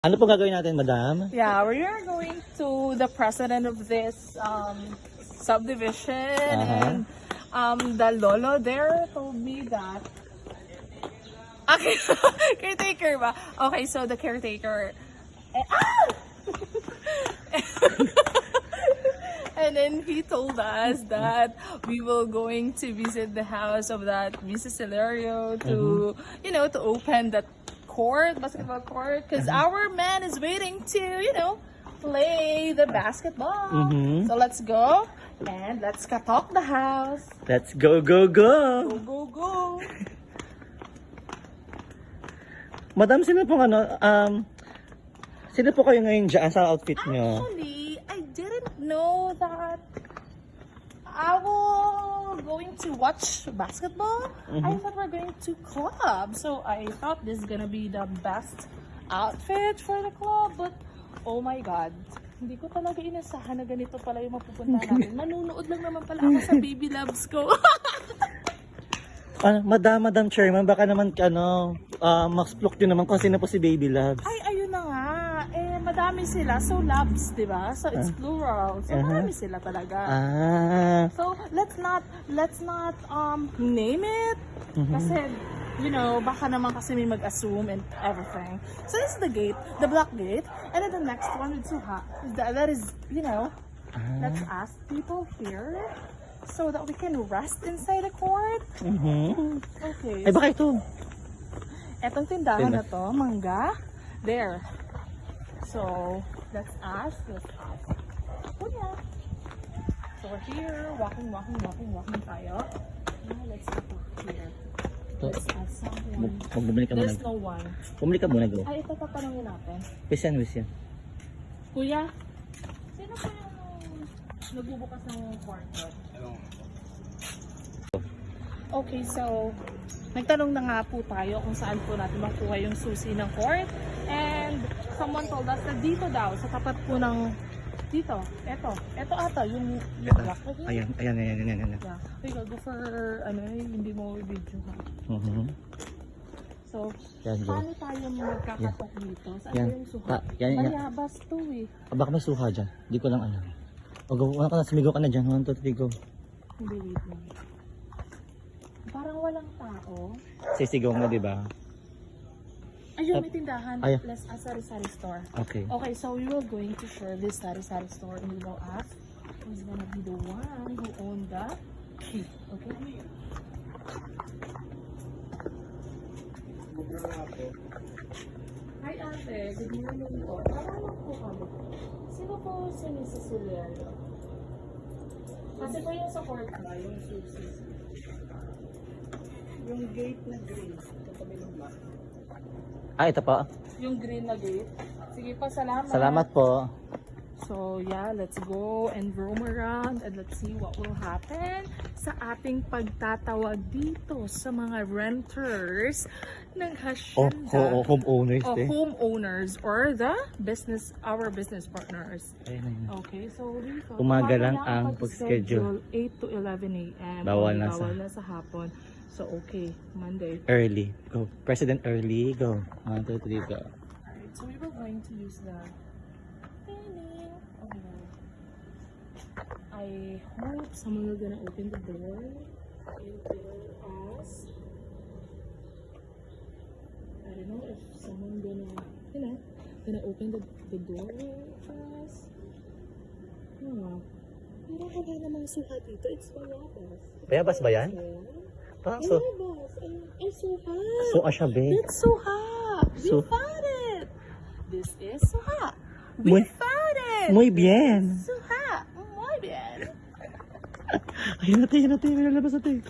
Ano pong gagawin natin, madam? Yeah, we are going to the president of this subdivision, and the lolo there told me that. Okay, caretaker ba? Okay, so the caretaker. And then he told us that we will going to visit the house of that Mrs. Hilario to, to open that basketball court, because our man is waiting to, play the basketball. So let's go and let's katok the house. Let's go, go, go! Go, go, go! Madam, sino po sino po kayo ngayon dyan sa outfit nyo? Actually, I didn't know that I will going to watch basketball. I thought we're going to club, so I thought this is gonna be the best outfit for the club. But oh my God, hindi ko talaga inasahan na ganito pala yung mapupunta natin. Manunood lang naman pala ako sa baby loves ko. Madam Chairman, baka naman mas-plok din naman kung sino po si Baby Loves. Ay, ayun na nga. Madami sila. So, loves, di ba? So, it's plural. So, marami sila talaga. So, let's not name it. Kasi, baka naman kasi may mag-assume and everything. So, this is the gate, the black gate. And then the next one with Suha. That is, let's ask people here so that we can rest inside the court. Okay. Ay, baka ito. Etong tindahan na to, mangga. There. So, let's ask. Kuya. So, we're here. Walking tayo. Now, let's go here. Let's ask someone. Bumili ka muna. There's no one. Bumili ka muna, go. Ay, ito tatanungin natin. Wis yan. Kuya, sino po yung nagbubukas ng court? Okay, so nagtanong na nga po tayo kung saan po natin makuha yung susi ng court, and someone told us na dito daw, sa tapat po ng dito, eto ata, yung black. Ayan. Yeah, we go for, hindi mo video ha. So, Yan, go. paano tayo magkakatok dito? Saan Yan. yung suha? Yan. Mayabas to eh. Baka may suha dyan. Hindi ko lang alam. Wala ka na, sumigaw ka na dyan. 1, 2, 3, go. Hindi, wait lang. Parang walang tao. Sisigaw mo, di ba? Ayun, may tindahan. Ay. Let's ask sari-sari store. Okay. Okay, so we will going to share this sari-sari store, and we will ask who's gonna be the one who owned the key. Okay? Hi ate, good morning po. Tatanong po kami. Sino po si Mrs. Hilario? Kasi po yung sa court ba, yung susi. Yung gate na green. Katabi ng black. Ito pa. Yung green na gate. Sige pa, salamat. Salamat po. So yeah, let's go and roam around and let's see what will happen sa ating pagtatawag dito sa mga renters ng hacienda. Homeowners O homeowners or our business partners. Ayun. Okay, so dito. Umaga lang ang pag-schedule. 8 to 11 a.m. Bawal na sa hapon. So okay, Monday. Early. Go. President early. Go. 1, 2, 3, go. Alright, so we were going to use the I hope someone is gonna open the door and tell us. I don't know if someone gonna open the door for us. Pero wala namang suha dito. It's Bayabas. Bayabas ba yan? Parang so. Bayabas. Ay, suha. Suha siya, be. It's suha. We found it. This is suha. We found it. Muy bien. Suha. Muy bien. Ayun natin. May lalabas natin.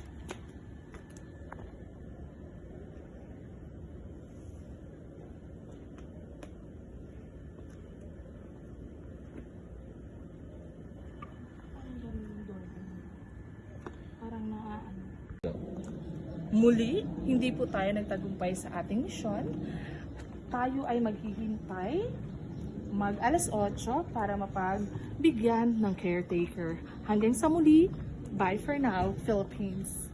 Parang Muli, hindi po tayo nagtagumpay sa ating misyon. Tayo ay maghihintay mag alas 8 para mapagbigyan ng caretaker. Hanggang sa muli, bye for now, Philippines.